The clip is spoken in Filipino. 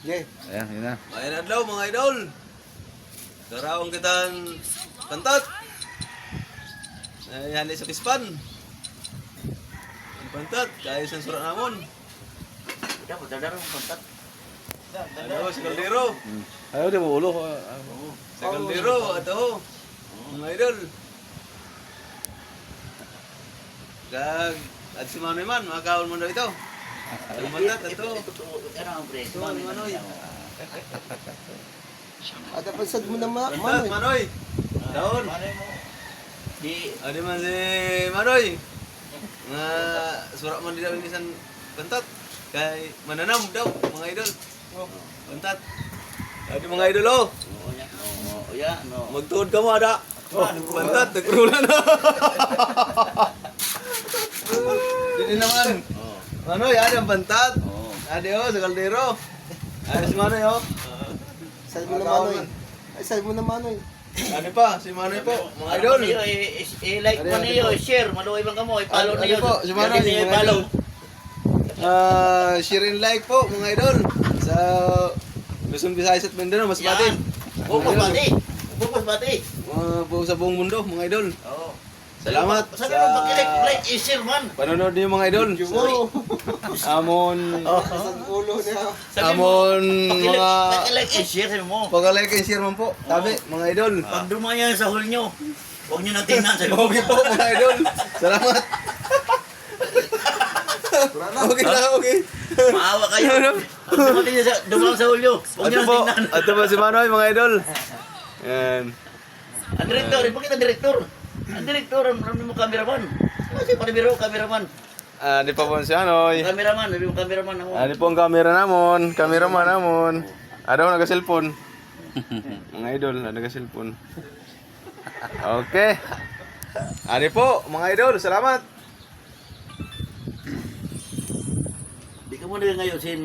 Okay. Ayan, yun na. Mayan adlaw mga idol. Darawang kitang kantat. Yan sa kispan. Ang pantat, kaya isang surat namon. Dapat dadarong kontak. Ano, sa kaldero. Ayaw, di mo ulo. Sa kaldero, ato. Mga idol. Kag, at si Manoy man, makakaon mo daw ito. Ang pantat, ato. Ano ang pre? Ito, ni Manoy. At pansad mo na Pantat, Manoy. Manoy. Daon. Malay mo. Di Ano man si Manoy. Nga, surat man din daw yung isang pantat. Kay mananam daw, mga idol. Pantat. Adi mga idol, oh. Oo ya. Oo ya, no. Magtuod ka mo, ada. Pantat, nagkrula na. Dili naman. Oo. Manoy, ada ang pantat. Oo. Adi, oh, sa kaldero. Adi si Manoy, oh. Saan mo na Manoy. Ay, saan mo na Manoy. Adi pa, si Manoy po, mga idol. I-like mo niyo, i-share, maluoy bang kamo, i-follow Ano niyo. po, si Manoy, Dili niyo mga i-follow. Share and like po, mga idol. Sa Luzon, Visayas at Mindanao, mas Yan. batin. Bukos bati. Bukos bati. Sa buong mundo, mga idol. Oo. Salamat Sabi sa mo, pag-like, i-share man. panonood niyo, mga idol. Oo. Amon, Sa ulo niya. Sabi mo, amon, mga pag-like, i-share sabi mo. pag-like and share man po. Tabi, mga idol. Pag dumaya sa hall nyo, huwag nyo nang tingnan sabi mo. Okay po, mga idol. Salamat. Okay na, okay. Maawa kayo. Pag dumating sa hall nyo, huwag nyo Ato nang po, tingnan. ato po si Manoy, mga idol. Yan. Ang direktor, bakit ang direktor? Ang direktor, ang mo cameraman. Kasi panibiro, cameraman. Di pa po si Manoy. Cameraman, sabi mo cameraman ako. Di po ang camera namon, cameraman namon. Adaw naga-cellphone. Mga idol, naga-cellphone. Okay. Ani po, mga idol, salamat. Di ka muna ngayon sin